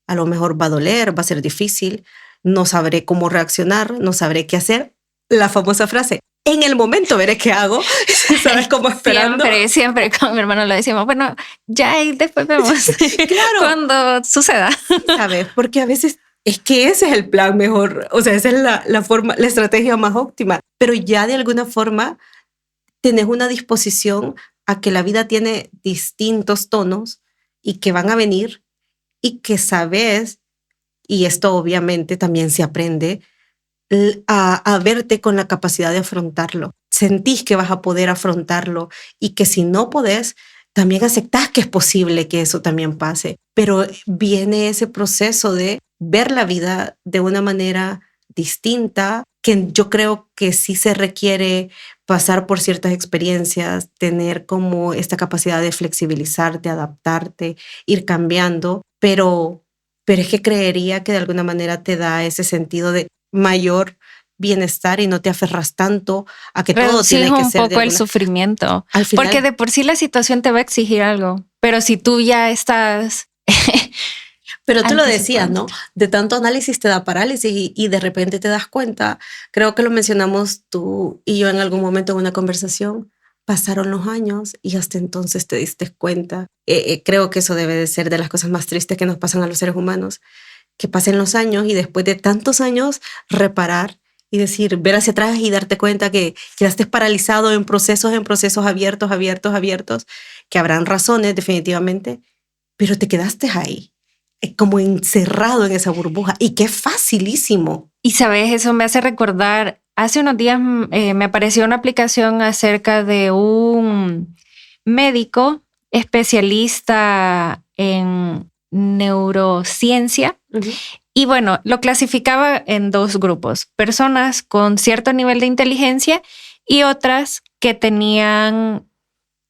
Speaker 2: a lo mejor va a doler, va a ser difícil, no sabré cómo reaccionar, no sabré qué hacer. La famosa frase, en el momento veré qué hago, ¿sabes? Como esperando.
Speaker 1: Siempre con mi hermano lo decimos, bueno, ya y después vemos. Claro. Cuando suceda.
Speaker 2: ¿Sabes? Porque a veces es que ese es el plan mejor, o sea, esa es la forma, la estrategia más óptima, pero ya de alguna forma tenés una disposición a que la vida tiene distintos tonos y que van a venir y que sabes, y esto obviamente también se aprende, a verte con la capacidad de afrontarlo. Sentís que vas a poder afrontarlo y que si no podés, también aceptás que es posible que eso también pase. Pero viene ese proceso de ver la vida de una manera distinta, que yo creo que sí se requiere pasar por ciertas experiencias, tener como esta capacidad de flexibilizarte, adaptarte, ir cambiando, pero es que creería que de alguna manera te da ese sentido de mayor bienestar y no te aferras tanto a que todo tiene que ser
Speaker 1: un poco el sufrimiento, al final, porque de por sí la situación te va a exigir algo, pero si tú ya estás
Speaker 2: pero tú lo decías, ¿no? De tanto análisis te da parálisis y de repente te das cuenta. Creo que lo mencionamos tú y yo en algún momento en una conversación. Pasaron los años y hasta entonces te diste cuenta. Creo que eso debe de ser de las cosas más tristes que nos pasan a los seres humanos, que pasen los años y después de tantos años reparar y decir, ver hacia atrás y darte cuenta que quedaste paralizado en procesos abiertos, que habrán razones definitivamente, pero te quedaste ahí, como encerrado en esa burbuja, y que es facilísimo.
Speaker 1: Y sabes, eso me hace recordar, hace unos días me apareció una aplicación acerca de un médico especialista en neurociencia. Uh-huh. Y bueno, lo clasificaba en dos grupos: personas con cierto nivel de inteligencia y otras que tenían,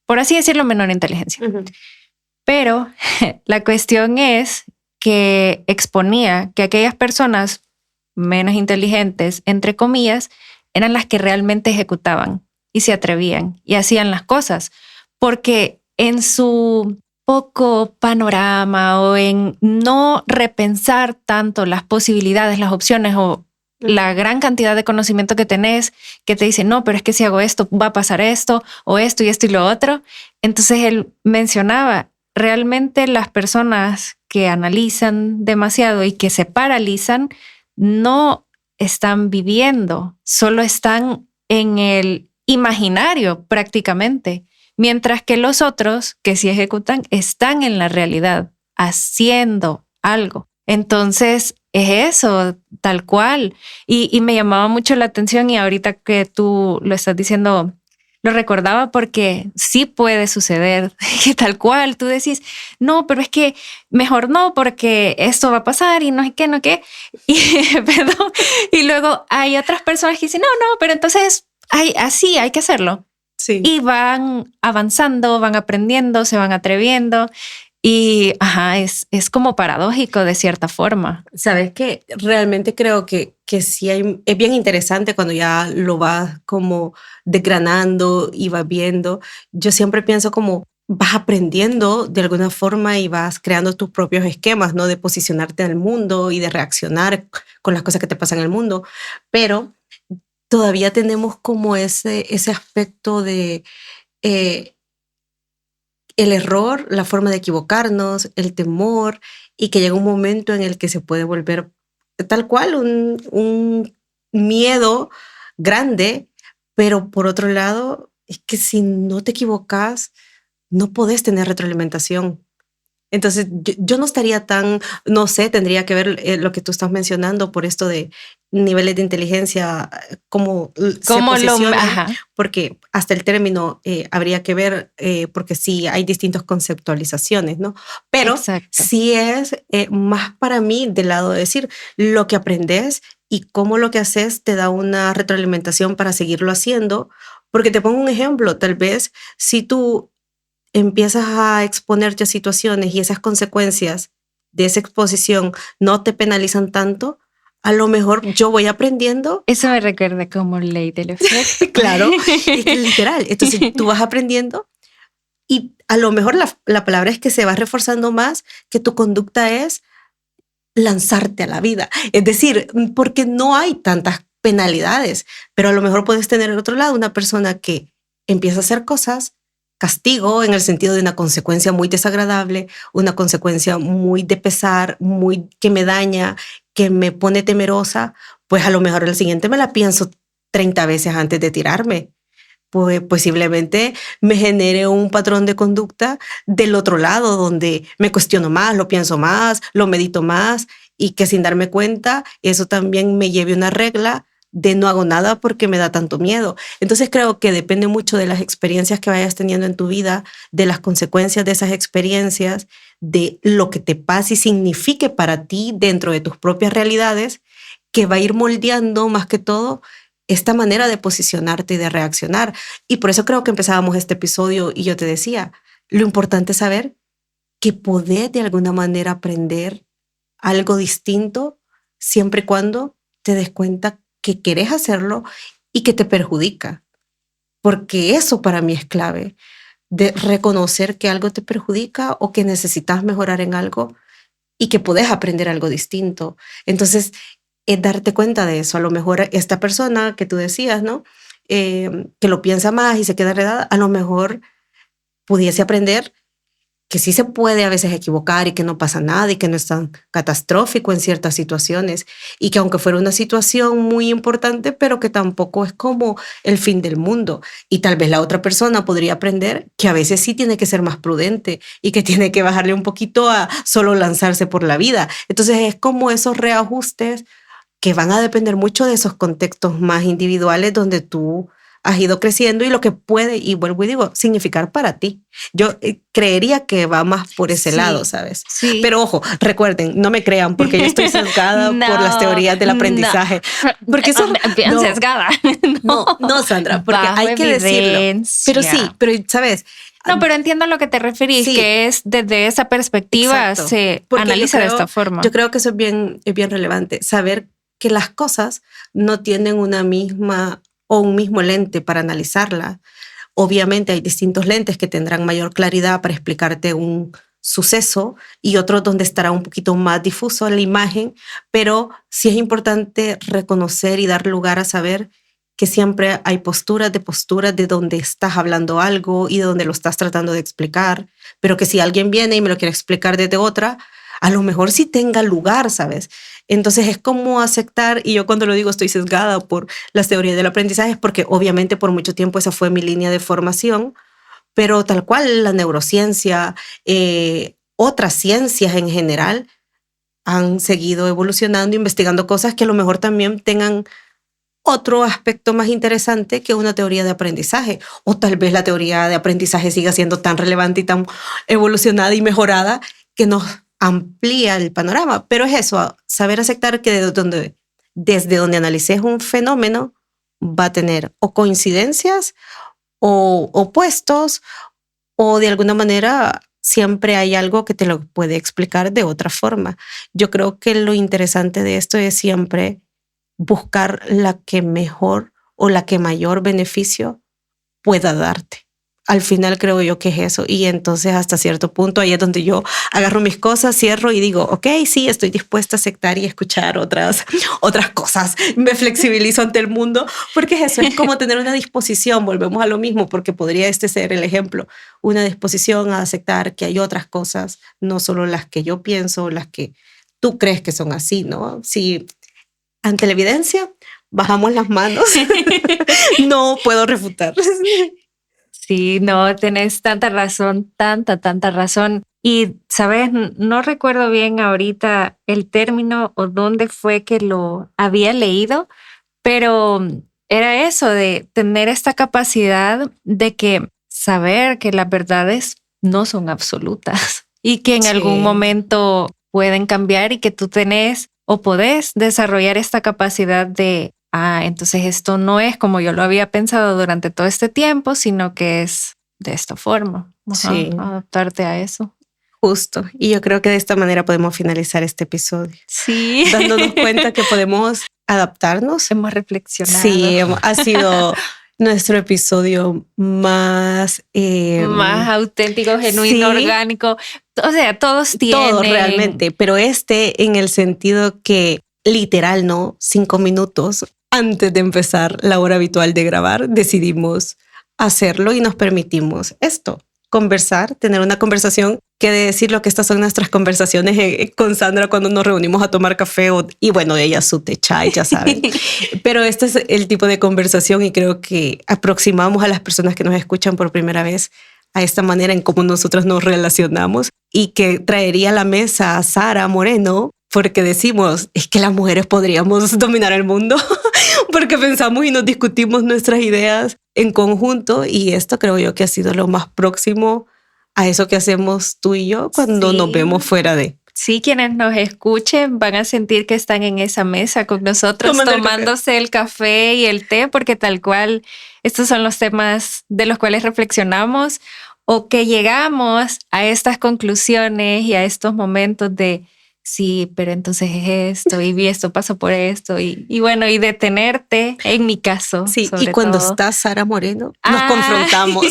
Speaker 1: por así decirlo, menor inteligencia. Uh-huh. Pero la cuestión es que exponía que aquellas personas menos inteligentes, entre comillas, eran las que realmente ejecutaban y se atrevían y hacían las cosas, porque en su poco panorama o en no repensar tanto las posibilidades, las opciones o la gran cantidad de conocimiento que tenés, que te dice, no, pero es que si hago esto va a pasar esto o esto y esto y lo otro. Entonces él mencionaba, realmente las personas que analizan demasiado y que se paralizan no están viviendo, solo están en el imaginario prácticamente, mientras que los otros que sí ejecutan están en la realidad, haciendo algo. Entonces es eso, tal cual. Y me llamaba mucho la atención y ahorita que tú lo estás diciendo, lo recordaba porque sí puede suceder que tal cual tú decís, no, pero es que mejor no porque esto va a pasar y no sé qué, no qué. Perdón. Y luego hay otras personas que dicen, no, pero entonces así hay que hacerlo.
Speaker 2: Sí.
Speaker 1: Y van avanzando, van aprendiendo, se van atreviendo. Y es como paradójico de cierta forma.
Speaker 2: ¿Sabes qué? Realmente creo que sí es bien interesante cuando ya lo vas como desgranando y vas viendo. Yo siempre pienso como vas aprendiendo de alguna forma y vas creando tus propios esquemas, ¿no? De posicionarte en el mundo y de reaccionar con las cosas que te pasan en el mundo. Pero todavía tenemos como ese aspecto de el error, la forma de equivocarnos, el temor, y que llega un momento en el que se puede volver tal cual un miedo grande, pero por otro lado, es que si no te equivocas, no podés tener retroalimentación. Entonces, yo no estaría tan, no sé, tendría que ver lo que tú estás mencionando por esto de niveles de inteligencia, cómo se posicionan, porque hasta el término habría que ver, porque sí hay distintas conceptualizaciones, ¿no? Pero
Speaker 1: exacto,
Speaker 2: sí es más para mí del lado de decir lo que aprendes y cómo lo que haces te da una retroalimentación para seguirlo haciendo, porque te pongo un ejemplo, tal vez si tú empiezas a exponerte a situaciones y esas consecuencias de esa exposición no te penalizan tanto, a lo mejor yo voy aprendiendo.
Speaker 1: Eso me recuerda como ley del efecto.
Speaker 2: Claro, es que literal. Entonces tú vas aprendiendo y a lo mejor la palabra es que se va reforzando más, que tu conducta es lanzarte a la vida. Es decir, porque no hay tantas penalidades, pero a lo mejor puedes tener al otro lado una persona que empieza a hacer cosas, castigo en el sentido de una consecuencia muy desagradable, una consecuencia muy de pesar, muy que me daña, que me pone temerosa, pues a lo mejor el siguiente me la pienso 30 veces antes de tirarme. Pues posiblemente me genere un patrón de conducta del otro lado, donde me cuestiono más, lo pienso más, lo medito más, y que sin darme cuenta, eso también me lleve una regla de no hago nada porque me da tanto miedo. Entonces creo que depende mucho de las experiencias que vayas teniendo en tu vida, de las consecuencias de esas experiencias, de lo que te pase y signifique para ti dentro de tus propias realidades, que va a ir moldeando más que todo esta manera de posicionarte y de reaccionar. Y por eso creo que empezábamos este episodio y yo te decía, lo importante es saber que podés de alguna manera aprender algo distinto siempre y cuando te des cuenta que querés hacerlo y que te perjudica. Porque eso para mí es clave, de reconocer que algo te perjudica o que necesitas mejorar en algo y que podés aprender algo distinto. Entonces, es darte cuenta de eso. A lo mejor esta persona que tú decías, ¿no? Que lo piensa más y se queda enredada, a lo mejor pudiese aprender que sí se puede a veces equivocar y que no pasa nada y que no es tan catastrófico en ciertas situaciones y que aunque fuera una situación muy importante, pero que tampoco es como el fin del mundo. Y tal vez la otra persona podría aprender que a veces sí tiene que ser más prudente y que tiene que bajarle un poquito a solo lanzarse por la vida. Entonces es como esos reajustes que van a depender mucho de esos contextos más individuales donde tú has ido creciendo y lo que puede, y vuelvo y digo, significar para ti. Yo creería que va más por ese lado, ¿sabes?
Speaker 1: Sí.
Speaker 2: Pero ojo, recuerden, no me crean porque yo estoy sesgada por las teorías del aprendizaje. Porque eso
Speaker 1: bien sesgada.
Speaker 2: No, Sandra, porque hay que decirlo. Pero sí, pero ¿sabes?
Speaker 1: No, pero entiendo a lo que te referís, sí, que es desde esa perspectiva. Exacto. Se porque analiza de esta forma.
Speaker 2: Yo creo que eso es bien relevante, saber que las cosas no tienen una misma o un mismo lente para analizarla. Obviamente hay distintos lentes que tendrán mayor claridad para explicarte un suceso y otros donde estará un poquito más difuso la imagen, pero sí es importante reconocer y dar lugar a saber que siempre hay posturas de donde estás hablando algo y de donde lo estás tratando de explicar, pero que si alguien viene y me lo quiere explicar desde otra, a lo mejor sí tenga lugar, ¿sabes? Entonces es como aceptar, y yo cuando lo digo estoy sesgada por las teorías del aprendizaje, porque obviamente por mucho tiempo esa fue mi línea de formación, pero tal cual la neurociencia, otras ciencias en general han seguido evolucionando, investigando cosas que a lo mejor también tengan otro aspecto más interesante que una teoría de aprendizaje. O tal vez la teoría de aprendizaje siga siendo tan relevante y tan evolucionada y mejorada que nos amplía el panorama. Pero es eso, saber aceptar que desde donde analices un fenómeno va a tener o coincidencias o opuestos, o de alguna manera siempre hay algo que te lo puede explicar de otra forma. Yo creo que lo interesante de esto es siempre buscar la que mejor o la que mayor beneficio pueda darte. Al final creo yo que es eso. Y entonces hasta cierto punto ahí es donde yo agarro mis cosas, cierro y digo, ok, sí, estoy dispuesta a aceptar y escuchar otras cosas. Me flexibilizo ante el mundo, porque eso es como tener una disposición. Volvemos a lo mismo, porque podría ser el ejemplo. Una disposición a aceptar que hay otras cosas, no solo las que yo pienso, las que tú crees que son así, ¿no? Si ante la evidencia bajamos las manos, no puedo refutar.
Speaker 1: Sí, no, tenés tanta razón, tanta razón. Y, ¿sabes? No recuerdo bien ahorita el término o dónde fue que lo había leído, pero era eso de tener esta capacidad de que saber que las verdades no son absolutas y que en algún momento pueden cambiar y que tú tenés o podés desarrollar esta capacidad de entonces esto no es como yo lo había pensado durante todo este tiempo, sino que es de esta forma.
Speaker 2: Sí.
Speaker 1: Adaptarte a eso.
Speaker 2: Justo. Y yo creo que de esta manera podemos finalizar este episodio.
Speaker 1: Sí.
Speaker 2: Dándonos cuenta que podemos adaptarnos.
Speaker 1: Hemos reflexionado.
Speaker 2: Sí, ha sido nuestro episodio más
Speaker 1: auténtico, genuino, orgánico. O sea, todos tienen.
Speaker 2: Todo realmente, pero en el sentido que literal, ¿no? 5 minutos antes de empezar la hora habitual de grabar, decidimos hacerlo y nos permitimos esto, conversar, tener una conversación, que de decirlo que estas son nuestras conversaciones con Sandra cuando nos reunimos a tomar café y bueno, ella su té chai, ya saben. Pero este es el tipo de conversación y creo que aproximamos a las personas que nos escuchan por primera vez a esta manera en cómo nosotros nos relacionamos, y que traería a la mesa a Sara Moreno, porque decimos, es que las mujeres podríamos dominar el mundo, porque pensamos y nos discutimos nuestras ideas en conjunto, y esto creo yo que ha sido lo más próximo a eso que hacemos tú y yo cuando nos vemos fuera de...
Speaker 1: Sí, quienes nos escuchen van a sentir que están en esa mesa con nosotros tomándose el café y el té, porque tal cual estos son los temas de los cuales reflexionamos o que llegamos a estas conclusiones y a estos momentos de sí, pero entonces es esto y esto pasó por esto y bueno, y detenerte, en mi caso.
Speaker 2: Sí, y cuando está Sara Moreno, nos confrontamos.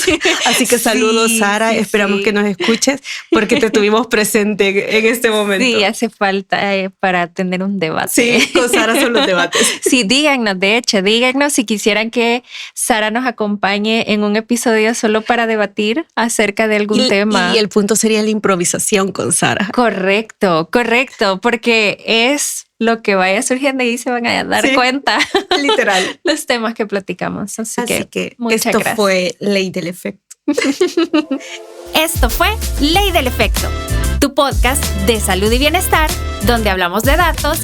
Speaker 2: Así que saludos, Sara, esperamos que nos escuches porque te tuvimos presente en este momento.
Speaker 1: Sí, hace falta para tener un debate.
Speaker 2: Sí, con Sara son los debates.
Speaker 1: Sí, díganos si quisieran que Sara nos acompañe en un episodio solo para debatir acerca de algún tema.
Speaker 2: Y el punto sería la improvisación con Sara.
Speaker 1: Correcto, porque es lo que vaya surgiendo y se van a dar cuenta.
Speaker 2: Literal.
Speaker 1: Los temas que platicamos. Así que muchas
Speaker 2: esto
Speaker 1: gracias.
Speaker 2: Fue Ley del Efecto.
Speaker 3: Esto fue Ley del Efecto, tu podcast de salud y bienestar, donde hablamos de datos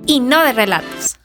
Speaker 3: y no de relatos.